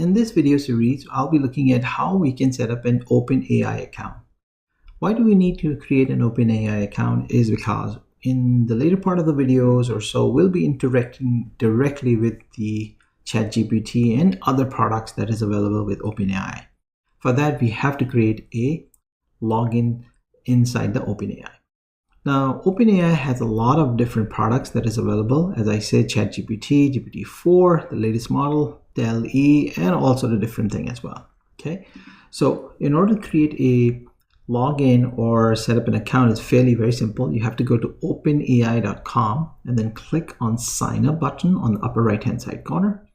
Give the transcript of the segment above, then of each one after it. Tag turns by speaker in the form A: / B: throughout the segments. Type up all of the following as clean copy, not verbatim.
A: In this video series, I'll be looking at how we can set up an OpenAI account. Why do we need to create an OpenAI account is because in the later part of the videos or so, we'll be interacting directly with the ChatGPT and other products that is available with OpenAI. For that, we have to create a login inside the OpenAI. Now, OpenAI has a lot of different products that is available. As I said, ChatGPT, GPT-4, the latest model, DALL-E, and also the different thing as well. Okay, so in order to create a login or set up an account, it's very simple. You have to go to openai.com and then click on sign up button on the upper right hand side corner.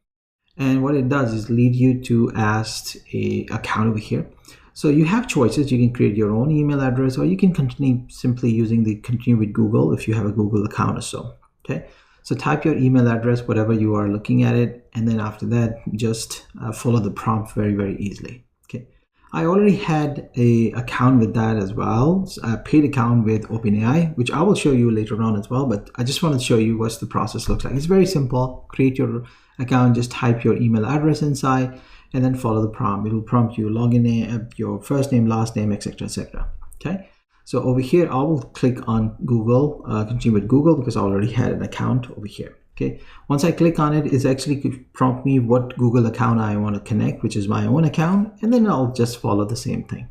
A: And what it does is lead you to ask a account over here. So you have choices. You can create your own email address, or you can continue simply using the continue with Google if you have a Google account or so. Okay, so type your email address, whatever you are looking at it, and then after that, just follow the prompt very easily. Okay, I already had a account with that as well, a paid account with OpenAI, which I will show you later on as well. But I just want to show you what the process looks like. It's very simple. Create your account, just type your email address inside, and then follow the prompt. It will prompt you login name, your first name, last name, etc. Okay, so over here I will click on Google, continue with Google, because I already had an account over here. Okay, once I click on it, it's actually prompt me what Google account I want to connect, which is my own account, and then I'll just follow the same thing.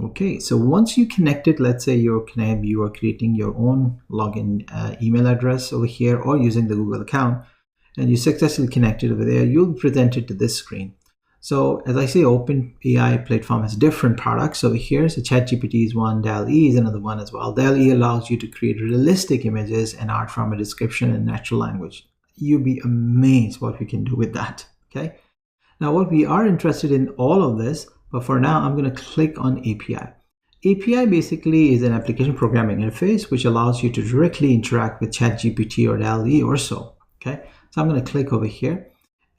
A: Okay, so once you connect it, let's say you are creating your own login email address over here or using the Google account, and you successfully connected over there, you'll be presented to this screen. So as I say, OpenAI platform has different products over here. So ChatGPT is one, DALL-E is another one as well. DALL-E allows you to create realistic images and art from a description in natural language. You'll be amazed what we can do with that. Okay. Now what we are interested in all of this, but for now I'm going to click on API. API basically is an application programming interface which allows you to directly interact with ChatGPT or DALL-E or so. Okay. So I'm going to click over here,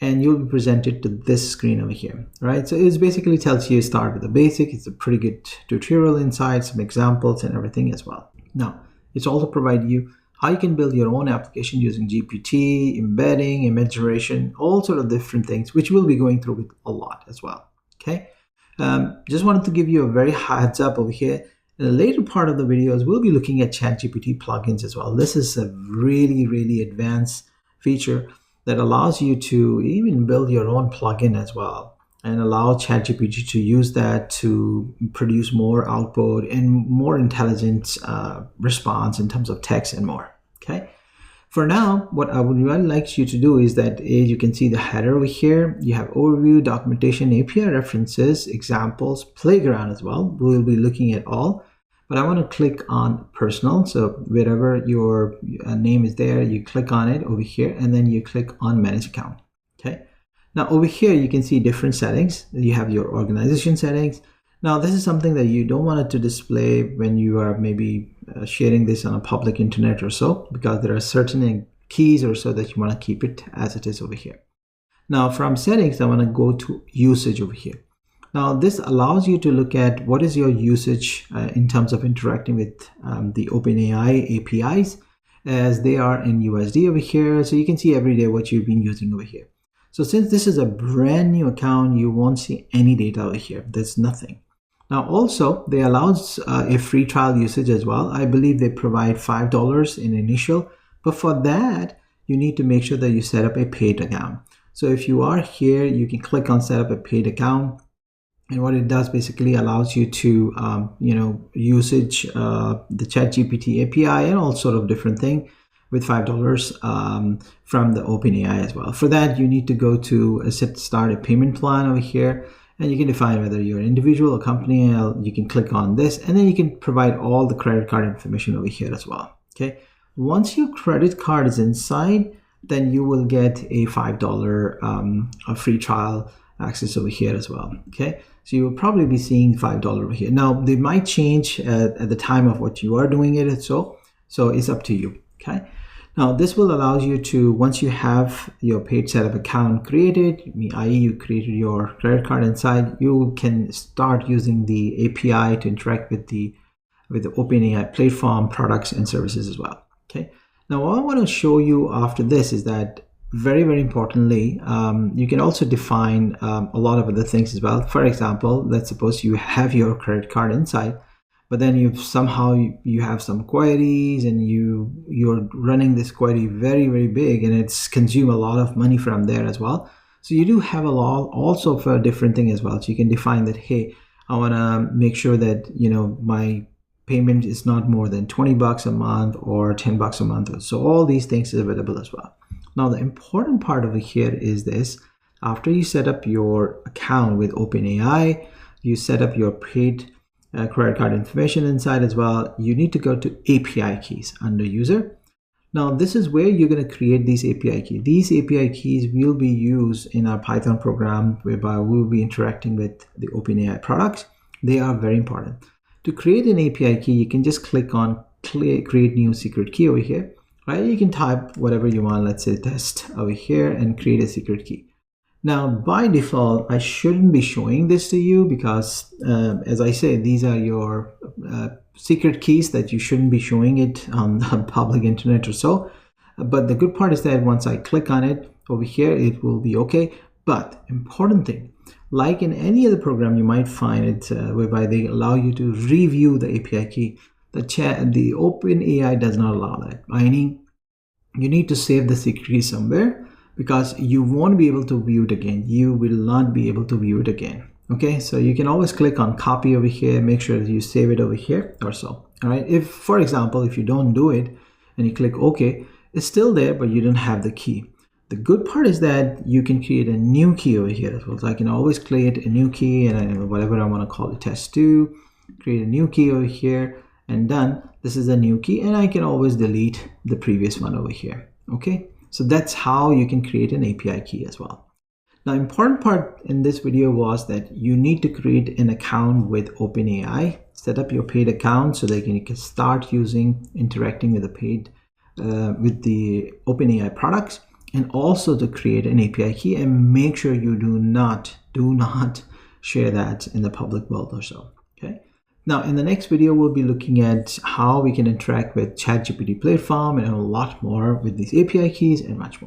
A: and you'll be presented to this screen over here, right? So it basically tells you start with the basic. It's a pretty good tutorial inside, some examples and everything as well. Now, it's also provide you how you can build your own application using GPT, embedding, image generation, all sort of different things, which we'll be going through with a lot as well, okay? Just wanted to give you a very heads up over here. In the later part of the videos, we'll be looking at ChatGPT plugins as well. This is a really advanced feature that allows you to even build your own plugin as well and allow ChatGPT to use that to produce more output and more intelligent response in terms of text and more. Okay. For now, what I would really like you to do is that you can see the header over here. You have overview, documentation, API references, examples, playground as well. We'll be looking at all. But I want to click on personal. So wherever your name is there, you click on it over here, and then you click on manage account. Okay. Now over here, you can see different settings. You have your organization settings. Now this is something that you don't want it to display when you are maybe sharing this on a public internet or so, because there are certain keys or so that you want to keep it as it is over here. Now from settings, I want to go to usage over here. Now this allows you to look at what is your usage in terms of interacting with the OpenAI APIs, as they are in USD over here. So you can see every day what you've been using over here. So since this is a brand new account, you won't see any data over here. There's nothing. Now also they allow a free trial usage as well. I believe they provide $5 in initial, but for that you need to make sure that you set up a paid account. So if you are here, you can click on set up a paid account. And what it does basically allows you to, usage the ChatGPT API and all sort of different thing with $5 from the OpenAI as well. For that, you need to go to start a payment plan over here, and you can define whether you're an individual or company. You can click on this, and then you can provide all the credit card information over here as well. Okay. Once your credit card is inside, then you will get a $5 a free trial access over here as well. Okay. So you will probably be seeing $5 over here. Now they might change at the time of what you are doing it. So it's up to you. Okay. Now this will allow you to, once you have your paid setup account created, i.e. you created your credit card inside, you can start using the API to interact with the OpenAI platform products and services as well. Okay. Now what I want to show you after this is that very, very importantly, you can also define a lot of other things as well. For example, let's suppose you have your credit card inside, but then you have some queries, and you're running this query very, very big, and it's consume a lot of money from there as well. So you do have a lot also for a different thing as well. So you can define that, hey, I want to make sure that my payment is not more than $20 a month or $10 a month. So all these things is available as well. Now the important part over here is this: after you set up your account with OpenAI, you set up your paid credit card information inside as well, you need to go to API keys under user. Now this is where you're going to create these API keys. These API keys will be used in our Python program, whereby we'll be interacting with the OpenAI products. They are very important. To create an API key, you can just click on create new secret key over here, right? You can type whatever you want, let's say test over here, and create a secret key. Now, by default, I shouldn't be showing this to you because, as I say, these are your secret keys that you shouldn't be showing it on the public internet or so. But the good part is that once I click on it over here, it will be okay. But important thing, like in any other program, you might find it whereby they allow you to review the API key. The OpenAI does not allow that. Meaning, you need to save the secret key somewhere, because you won't be able to view it again. You will not be able to view it again. Okay, so you can always click on copy over here, make sure that you save it over here or so. All right, if for example, if you don't do it and you click OK, it's still there, but you don't have the key. The good part is that you can create a new key over here as well. So I can always create a new key, and whatever I want to call it, test2, create a new key over here, and done. This is a new key, and I can always delete the previous one over here. Okay. So that's how you can create an API key as well. Now, important part in this video was that you need to create an account with OpenAI, set up your paid account so that you can start interacting with the OpenAI products, and also to create an API key, and make sure you do not share that in the public world or so. Okay. Now, in the next video, we'll be looking at how we can interact with ChatGPT platform and a lot more with these API keys and much more.